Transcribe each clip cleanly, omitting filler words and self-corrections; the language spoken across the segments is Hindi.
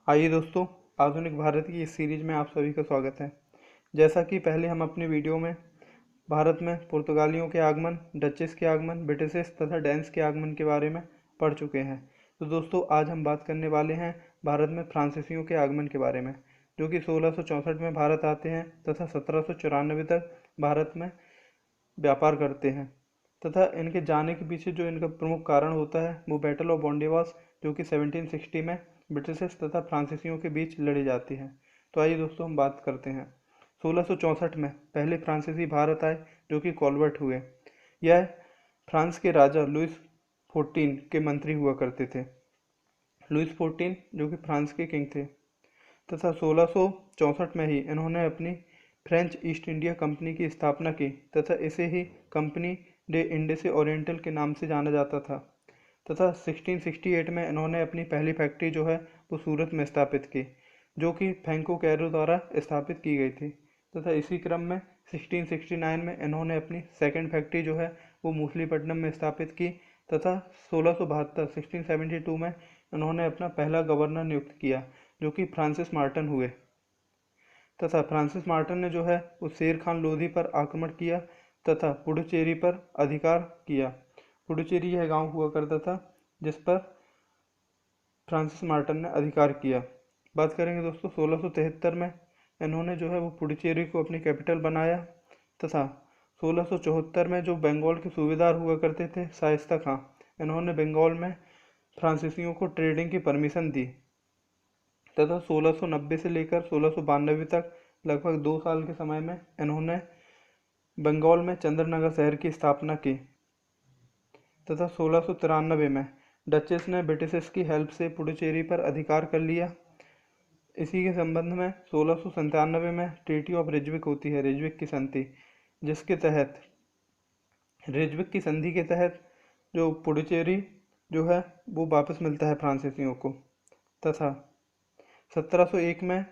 आइए दोस्तों, आधुनिक भारत की इस सीरीज में आप सभी का स्वागत है। जैसा कि पहले हम अपनी वीडियो में भारत में पुर्तगालियों के आगमन, डचेस के आगमन, ब्रिटिशर्स तथा डेन्स के आगमन के बारे में पढ़ चुके हैं। तो दोस्तों आज हम बात करने वाले हैं भारत में फ्रांसीसियों के आगमन के बारे में, जो कि 1664 में भारत आते हैं तथा 1794 तक भारत में व्यापार करते हैं। तथा इनके जाने के पीछे जो इनका प्रमुख कारण होता है वो बैटल ऑफ बॉन्डिवास, जो कि 1760 में ब्रिटिशर्स तथा फ्रांसीसियों के बीच लड़ी जाती है। तो आइए दोस्तों हम बात करते हैं। 1664 में पहले फ्रांसीसी भारत आए, जो कि कॉल्बर्ट हुए। यह फ्रांस के राजा लुइस 14 के मंत्री हुआ करते थे। लुइस 14 जो कि फ्रांस के किंग थे। तथा 1664 में ही इन्होंने अपनी फ्रेंच ईस्ट इंडिया कंपनी की स्थापना की तथा इसे ही कंपनी डे इंडिस ओरिएंटल के नाम से जाना जाता था। तथा 1668 में इन्होंने अपनी पहली फैक्ट्री जो है वो सूरत में स्थापित की, जो कि फ्रैंको कैरो द्वारा स्थापित की गई थी। तथा इसी क्रम में 1669 में इन्होंने अपनी सेकंड फैक्ट्री जो है वो मूसलीपट्टनम में स्थापित की। तथा 1672 1672 में इन्होंने अपना पहला गवर्नर नियुक्त किया, जो कि फ्रांसिस मार्टन हुए। तथा फ्रांसिस मार्टन ने जो है वो शेर खान लोधी पर आक्रमण किया तथा पुडुचेरी पर अधिकार किया। पुडुचेरी यह गांव हुआ करता था जिस पर फ्रांसिस मार्टन ने अधिकार किया। बात करेंगे दोस्तों, 1673 में इन्होंने जो है वो पुडुचेरी को अपनी कैपिटल बनाया। तथा 1674 में जो बंगाल के सूबेदार हुआ करते थे शाइस्ता खां, इन्होंने बंगाल में फ्रांसीसियों को ट्रेडिंग की परमिशन दी। तथा 1690 से लेकर 1692 तक लगभग 2 साल के समय में इन्होंने बंगाल में चंद्रनगर शहर की स्थापना की। तथा 1693 में डचेस ने ब्रिटिशर्स की हेल्प से पुडुचेरी पर अधिकार कर लिया। इसी के संबंध में 1697 में ट्रीटी ऑफ रिजविक होती है, रिजविक की संधि, जिसके तहत रिजविक की संधि के तहत जो पुडुचेरी जो है वो वापस मिलता है फ्रांसीसियों को। तथा 1701 में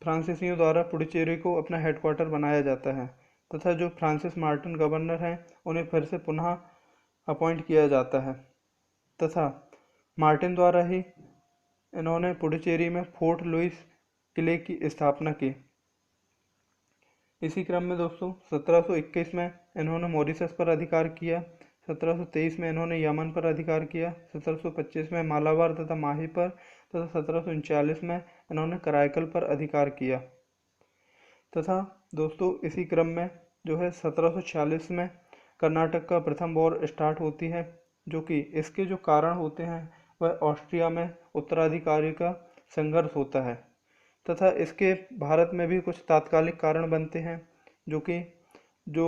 फ्रांसीसियों द्वारा पुडुचेरी को अपना हेडक्वार्टर बनाया जाता है। तथा जो फ्रांसिस मार्टिन गवर्नर हैं उन्हें फिर से पुनः अपॉइंट किया जाता है। तथा मार्टिन द्वारा ही इन्होंने पुडुचेरी में फोर्ट लुइस किले की स्थापना की। इसी क्रम में दोस्तों 1721 में इन्होंने मॉरिशस पर अधिकार किया। 1723 में इन्होंने यमन पर अधिकार किया। 1725 में मालाबार तथा माही पर। तथा 1739 में इन्होंने कराईकल पर अधिकार किया। तथा दोस्तों इसी क्रम में जो है 1746 में कर्नाटक का प्रथम वॉर स्टार्ट होती है, जो कि इसके जो कारण होते हैं वह ऑस्ट्रिया में उत्तराधिकारी का संघर्ष होता है। तथा इसके भारत में भी कुछ तात्कालिक कारण बनते हैं, जो कि जो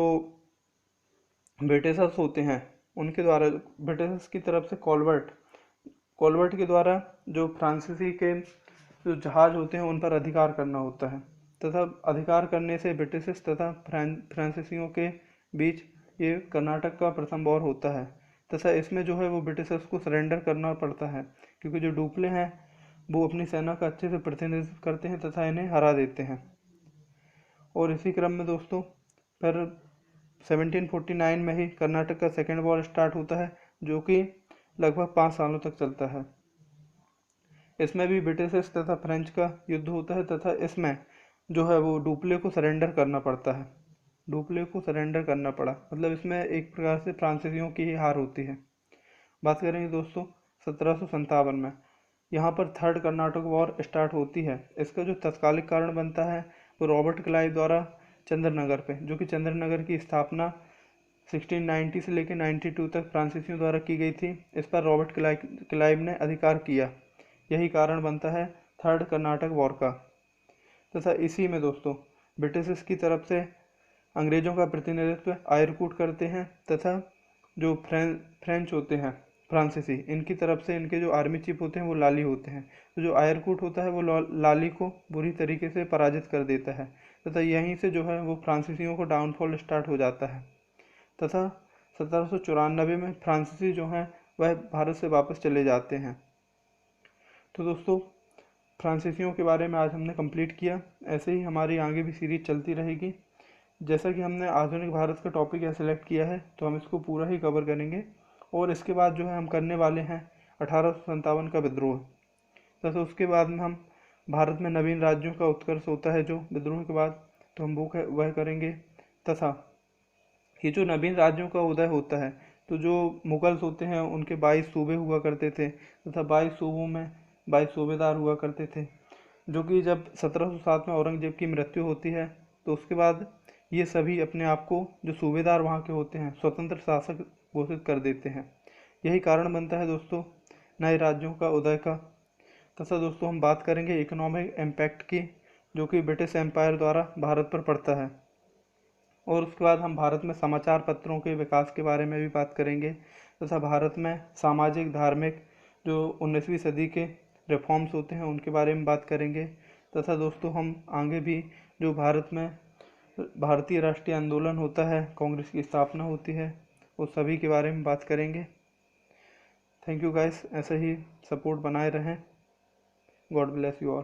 ब्रिटिशर्स होते हैं उनके द्वारा, ब्रिटिशर्स की तरफ से कॉल्बर्ट के द्वारा जो फ्रांसीसी के जो जहाज होते हैं उन पर अधिकार करना होता है। तथा अधिकार करने से ब्रिटिशर्स तथा फ्रांसीसियों के बीच ये कर्नाटक का प्रथम वॉर होता है। तथा इसमें जो है वो ब्रिटिशर्स को सरेंडर करना पड़ता है, क्योंकि जो डुप्ले हैं वो अपनी सेना का अच्छे से प्रतिनिधित्व करते हैं तथा इन्हें हरा देते हैं। और इसी क्रम में दोस्तों फिर 1749 में ही कर्नाटक का सेकेंड वॉर स्टार्ट होता है, जो कि लगभग 5 सालों तक चलता है। इसमें भी ब्रिटिशर्स तथा फ्रेंच का युद्ध होता है। तथा इसमें जो है वो डुप्ले को सरेंडर करना पड़ता है। डुप्ले को सरेंडर करना पड़ा, मतलब इसमें एक प्रकार से फ्रांसीसियों की ही हार होती है। बात करेंगे दोस्तों 1757 में, यहाँ पर थर्ड कर्नाटक वॉर स्टार्ट होती है। इसका जो तत्कालिक कारण बनता है वो रॉबर्ट क्लाइव द्वारा चंद्रनगर पे, जो कि चंद्रनगर की स्थापना 1690 से लेकर 92 तक फ्रांसीसियों द्वारा की गई थी, इस पर रॉबर्ट क्लाइव ने अधिकार किया। यही कारण बनता है थर्ड कर्नाटक वॉर का। तथा इसी में दोस्तों ब्रिटिशर्स की तरफ से अंग्रेज़ों का प्रतिनिधित्व आयरकूट करते हैं। तथा जो फ्रेंच होते हैं फ्रांसीसी, इनकी तरफ से इनके जो आर्मी चीफ होते हैं वो लाली होते हैं। तो जो आयरकूट होता है वो लाली को बुरी तरीके से पराजित कर देता है। तथा यहीं से जो है वो फ्रांसीसियों को डाउनफॉल स्टार्ट हो जाता है। तथा 1794 में फ्रांसीसी जो हैं वह भारत से वापस चले जाते हैं। तो दोस्तों फ्रांसीसियों के बारे में आज हमने कंप्लीट किया। ऐसे ही हमारी आगे भी सीरीज चलती रहेगी। जैसा कि हमने आधुनिक भारत का टॉपिक यहाँ सेलेक्ट किया है तो हम इसको पूरा ही कवर करेंगे। और इसके बाद जो है हम करने वाले हैं 1857 का विद्रोह। तथा उसके बाद में हम भारत में नवीन राज्यों का उत्कर्ष होता है जो विद्रोह के बाद, तो हम वह करेंगे। तथा ये जो नवीन राज्यों का उदय होता है, तो जो मुगल्स होते हैं उनके 22 सूबे हुआ करते थे, तथा 22 सूबों में 22 सूबेदार हुआ करते थे, जो कि जब 1707 में औरंगजेब की मृत्यु होती है, तो उसके बाद ये सभी अपने आप को, जो सूबेदार वहाँ के होते हैं, स्वतंत्र शासक घोषित कर देते हैं। यही कारण बनता है दोस्तों नए राज्यों का उदय का। तथा दोस्तों हम बात करेंगे इकोनॉमिक इम्पैक्ट की, जो कि ब्रिटिश एम्पायर द्वारा भारत पर पड़ता है। और उसके बाद हम भारत में समाचार पत्रों के विकास के बारे में भी बात करेंगे, तथा भारत में सामाजिक धार्मिक जो 19वीं सदी के रिफॉर्म्स होते हैं उनके बारे में बात करेंगे। तथा दोस्तों हम आगे भी जो भारत में भारतीय राष्ट्रीय आंदोलन होता है, कांग्रेस की स्थापना होती है, उस सभी के बारे में बात करेंगे। थैंक यू गाइस, ऐसे ही सपोर्ट बनाए रहें। God bless you all.